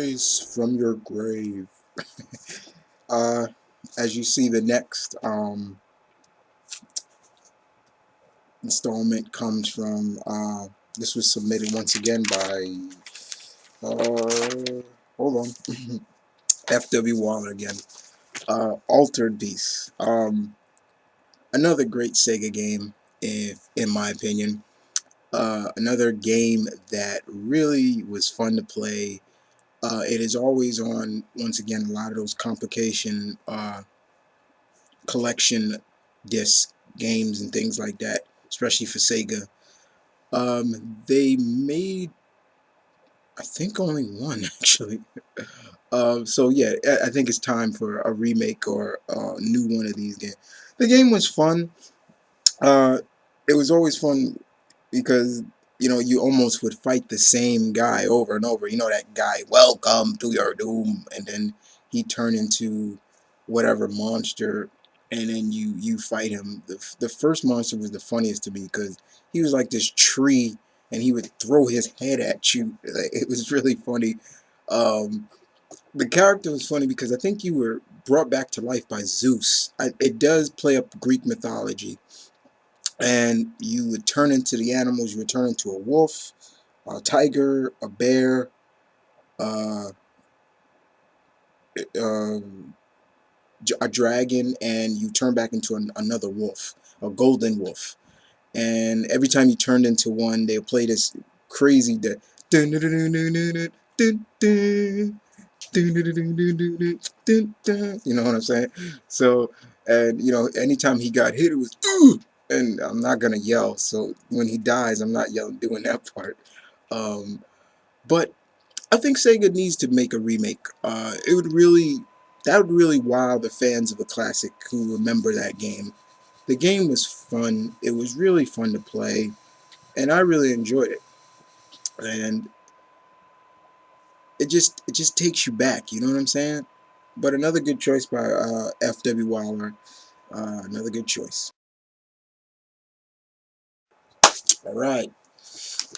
Rise from your grave. uh, as you see, the next installment comes from. This was submitted once again by. Hold on, F.W. Waller again. Altered Beast. Another great Sega game, if in my opinion. Another game that really was fun to play. It is always on, once again, a lot of those complication collection disc games and things like that, especially for Sega. They made, I think, only one actually. So yeah, I think it's time for a remake or a new one of these games. The game was fun. Uh, it was always fun because you almost would fight the same guy over and over. You know that guy, welcome to your doom, and then he turned into whatever monster, and then you fight him. The first monster was the funniest to me because he was like this tree, and he would throw his head at you. It was really funny. Um, the character was funny because I think you were brought back to life by Zeus. It does play up Greek mythology, and you would turn into the animals. You would turn into a wolf, a tiger, a bear, uh, uh, a dragon, and you turn back into another wolf, a golden wolf. And every time you turned into one, they play this crazy dun dun dun dun dun dun dun. You know what I'm saying? So, and anytime he got hit, it was ooh, and I'm not gonna yell. So when he dies, I'm not yelling doing that part. Um, but I think Sega needs to make a remake. That would really wow the fans of a classic who remember that game. The game was fun. It was really fun to play, and I really enjoyed it. And it just takes you back. You know what I'm saying? But another good choice by F.W. Waller. Another good choice. All right,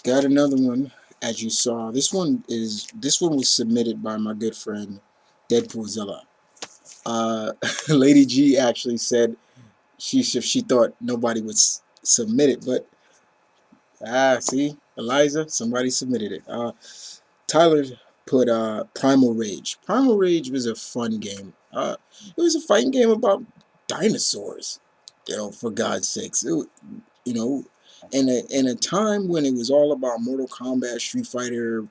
got another one. As you saw, this one was submitted by my good friend Deadpoolzilla. Lady G actually said she thought nobody would submit it, but see, Eliza, somebody submitted it. Tyler put Primal Rage. Primal Rage was a fun game. It was a fighting game about dinosaurs. For God's sakes, you know, in a time when it was all about Mortal Kombat, Street Fighter,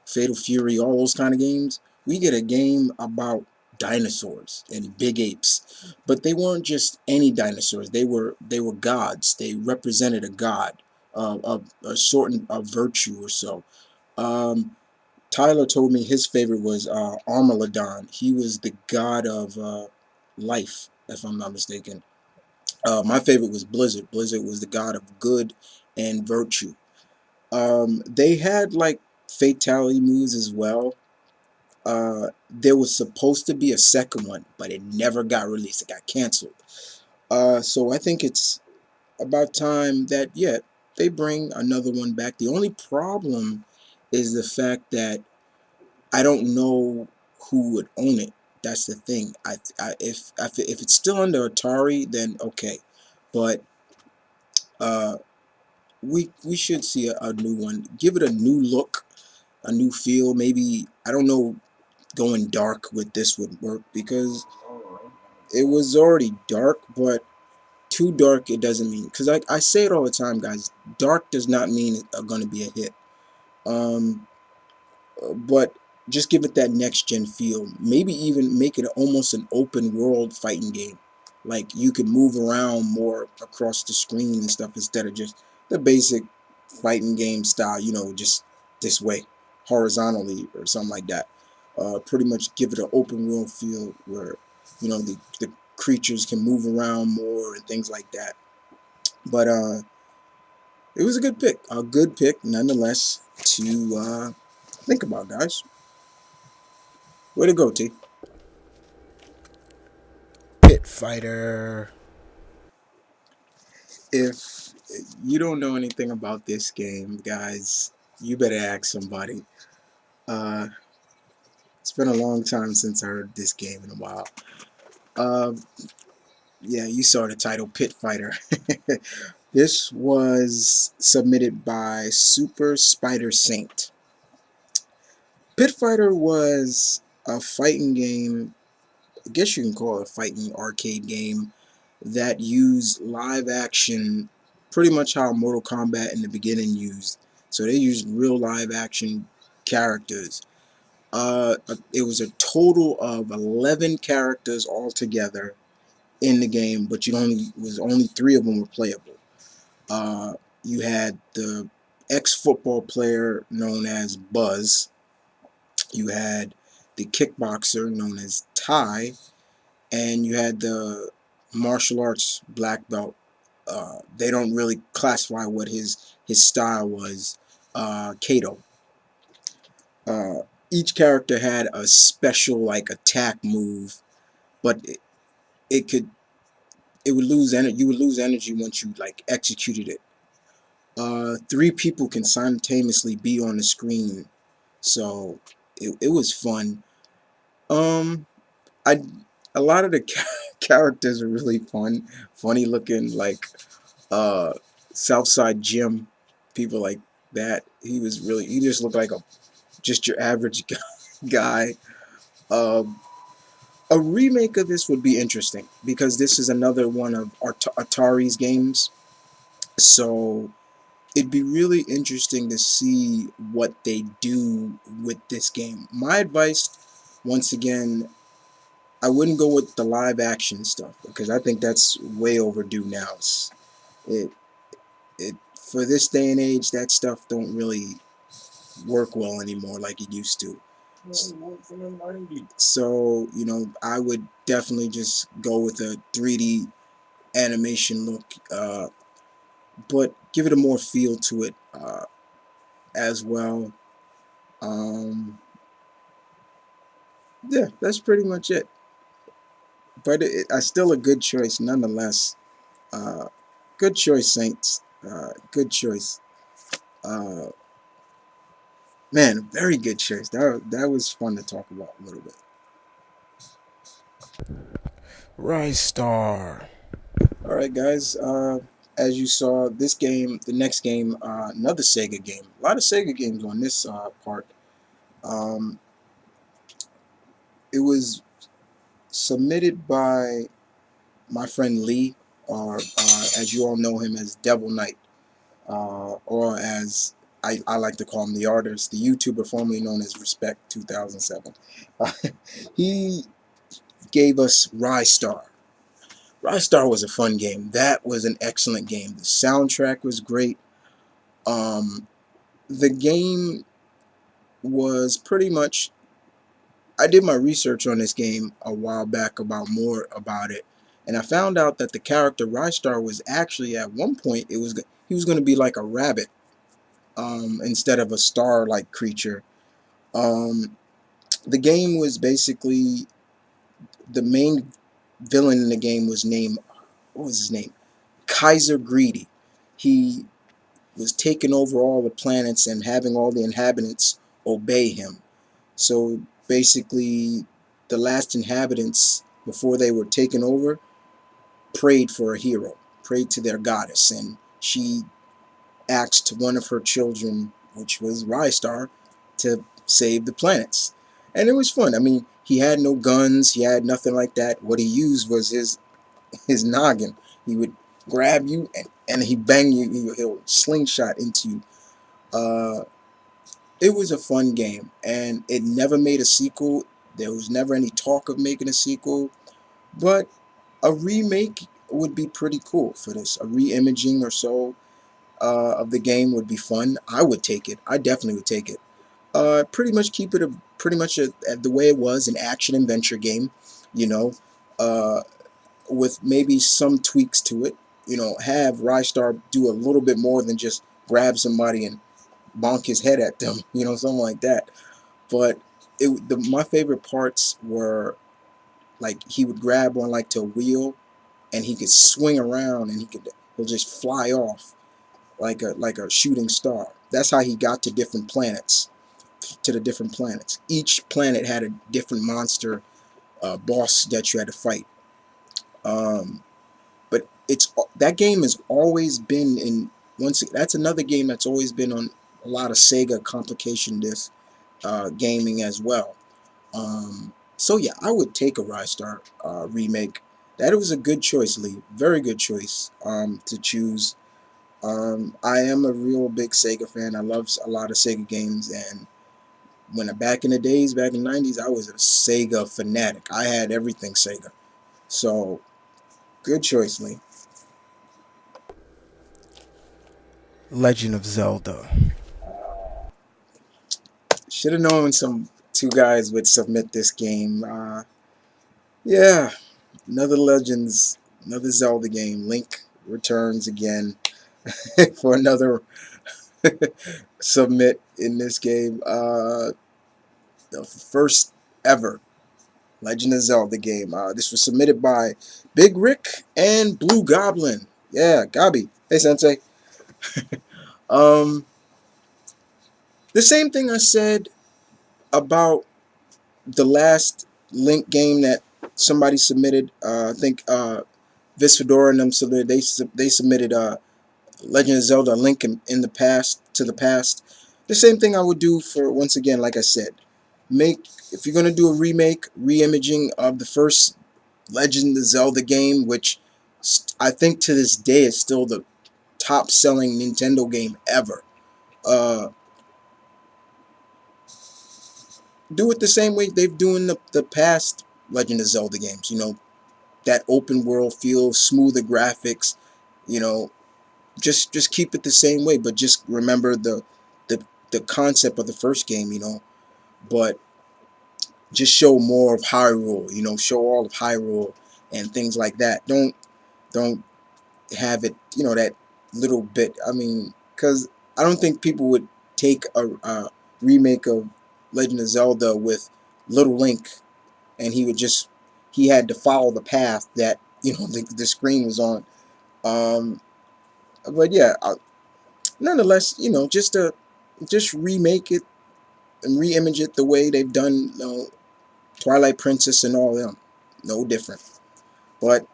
Fatal Fury, all those kind of games. We get a game about dinosaurs and big apes, but they weren't just any dinosaurs. They were gods. They represented a god, a sort of virtue or so. Um, Tyler told me his favorite was Armageddon. He was the god of life, if I'm not mistaken. My favorite was Blizzard. Blizzard was the god of good and virtue. They had like fatality moves as well. There was supposed to be a second one, but it never got released. It got canceled. So I think it's about time that, yeah, they bring another one back. The only problem is the fact that I don't know who would own it. That's the thing. If it's still under Atari, then okay, but uh, we should see a new one. Give it a new look, a new feel. Maybe, I don't know, going dark with this would work because it was already dark, but too dark it doesn't mean, because I say it all the time, guys. Dark does not mean it's going to be a hit. Um, but just give it that next gen feel. Maybe even make it almost an open world fighting game. Like you can move around more across the screen and stuff instead of just the basic fighting game style, just this way, horizontally or something like that. Pretty much give it an open world feel where, the creatures can move around more and things like that. But it was a good pick nonetheless to think about, guys. Way to go, T. Pit Fighter. If you don't know anything about this game, guys, you better ask somebody. Uh, It's been a long time since I heard this game in a while. Uh, yeah, you saw the title, Pit Fighter. This was submitted by Super Spider Saint. Pit Fighter was a fighting game, I guess you can call it a fighting arcade game, that used live action, pretty much how Mortal Kombat in the beginning used. So they used real live action characters. It was a total of 11 characters altogether in the game, but only 3 of them were playable. Uh, you had the ex-football player known as Buzz. You had the kickboxer known as Ty, and you had the martial arts black belt. They don't really classify what his style was. Kato. Uh, each character had a special like attack move, but it could it would lose energy. You would lose energy once you like executed it. 3 people can simultaneously be on the screen, so it was fun. Um, I a lot of the characters are really funny looking, like uh, Southside Jim, people like that. He just looked like just your average guy. Um, a remake of this would be interesting because this is another one of Atari's games. So it'd be really interesting to see what they do with this game. My advice, once again, I wouldn't go with the live action stuff because I think that's way overdue now. It it for this day and age, that stuff don't really work well anymore like it used to. So, I would definitely just go with a 3D animation look, but give it a more feel to it as well. Um, yeah, that's pretty much it. But I still a good choice nonetheless. Uh, good choice, Saints. Good choice. Uh, man, very good choice. That was fun to talk about a little bit. Rye Star. All right, guys. As you saw, this game, the next game, another Sega game. A lot of Sega games on this part. Um, it was submitted by my friend Lee, or as you all know him as Devil Knight, or as I like to call him, the artist, the YouTuber formerly known as Respect 2007. He gave us Rye Star. Rye Star was a fun game. That was an excellent game. The soundtrack was great. Um, the game was pretty much. I did my research on this game a while back about more about it, and I found out that the character Rye Star was actually at one point he was going to be like a rabbit, instead of a star-like creature. Um, the game was basically the main villain in the game was named, what was his name? Kaiser Greedy. He was taking over all the planets and having all the inhabitants obey him. So basically, the last inhabitants, before they were taken over, prayed for a hero, prayed to their goddess, and she asked one of her children, which was Rye Star, to save the planets. And it was fun. I mean, he had no guns, he had nothing like that. What he used was his noggin. He would grab you and he'd bang you, he'll slingshot into you. It was a fun game, and it never made a sequel. There was never any talk of making a sequel, but a remake would be pretty cool for this. A re-imaging or so of the game would be fun. I would take it. I definitely would take it. Pretty much keep it the way it was, an action adventure game, you know, uh, with maybe some tweaks to it. Have Rye Star do a little bit more than just grab somebody and bonk his head at them, something like that. But my favorite parts were like he would grab on like to a wheel and he could swing around and he'll just fly off like a shooting star. That's how he got to different planets. to the different planets. Each planet had a different monster boss that you had to fight. Um, but it's that game has always been in once that's another game that's always been on a lot of Sega complication disc gaming as well. So yeah, I would take a Rye Star remake. That was a good choice, Lee. Very good choice to choose. I am a real big Sega fan. I love a lot of Sega games, and back in the days, back in the 90s, I was a Sega fanatic. I had everything Sega. So good choice, Lee. Legend of Zelda. Should have known some two guys would submit this game. Yeah, another Legends, another Zelda game. Link returns again for another submit in this game. The first ever Legend of Zelda game. This was submitted by Big Rick and Blue Goblin. Yeah, Gabi. Hey, Sensei. Um, the same thing I said about the last Link game that somebody submitted. I think Visfedora and them submitted. They submitted Legend of Zelda: Link in the past to the past. The same thing I would do for once again, like I said, make if you're gonna do a remake, re-imaging of the first Legend of Zelda game, which I think to this day is still the top-selling Nintendo game ever. Uh, do it the same way they've doing the past Legend of Zelda games. You know, that open world feel, smoother graphics. You know, just keep it the same way, but just remember the the concept of the first game. You know, but just show more of Hyrule. You know, show all of Hyrule and things like that. Don't have it. You know, that little bit. I mean, because I don't think people would take a remake of Legend of Zelda with Little Link and he had to follow the path that the screen was on. Um, but yeah, nonetheless, just remake it and re-image it the way they've done, Twilight Princess and all them. No different. But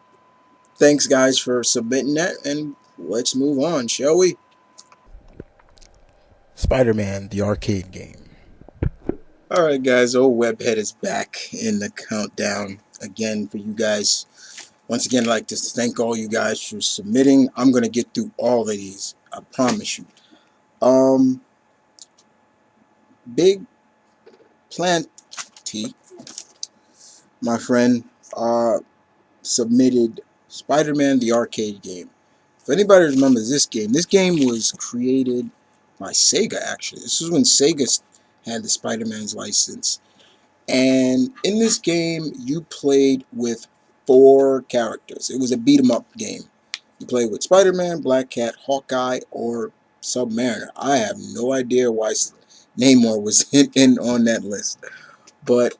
thanks, guys, for submitting that, and let's move on, shall we? SpiderMan, the arcade game. Alright, guys, old Webhead is back in the countdown again for you guys. Once again, I'd like to thank all you guys for submitting. I'm going to get through all of these. I promise you. Big Planty, my friend, submitted Spider-Man the arcade game. If anybody remembers this game was created by Sega, actually. This was when Sega had the Spider-Man's license. And in this game, you played with 4 characters. It was a beat-em-up game. You played with Spider-Man, Black Cat, Hawkeye, or Submariner. I have no idea why Namor was in on that list. But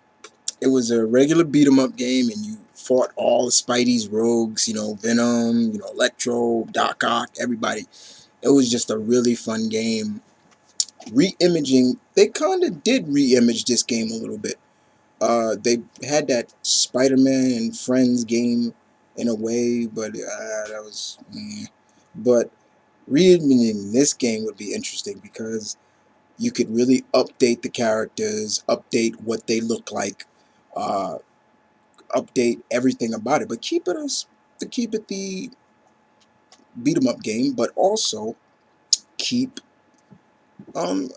it was a regular beat-em-up game, and you fought all the Spidey's rogues, Venom, Electro, Doc Ock, everybody. It was just a really fun game. Re-imaging, they kind of did re-image this game a little bit. They had that Spider-Man and Friends game in a way, but that was. But re-imaging this game would be interesting because you could really update the characters, update what they look like, uh, update everything about it, but keep it the beat 'em up game, but also keep um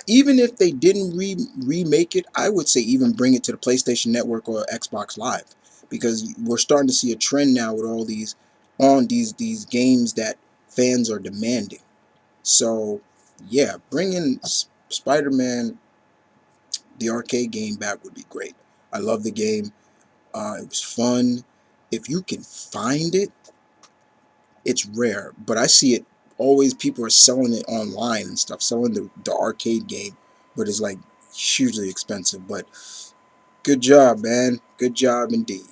even if they didn't remake it, I would say even bring it to the PlayStation Network or Xbox Live, because we're starting to see a trend now with all these games that fans are demanding. So yeah, bringing Spider-Man the arcade game back would be great. I love the game. It was fun. If you can find it, it's rare, but I see it always. People are selling it online and stuff, selling the arcade game, but it's like hugely expensive. But good job, man. Good job indeed.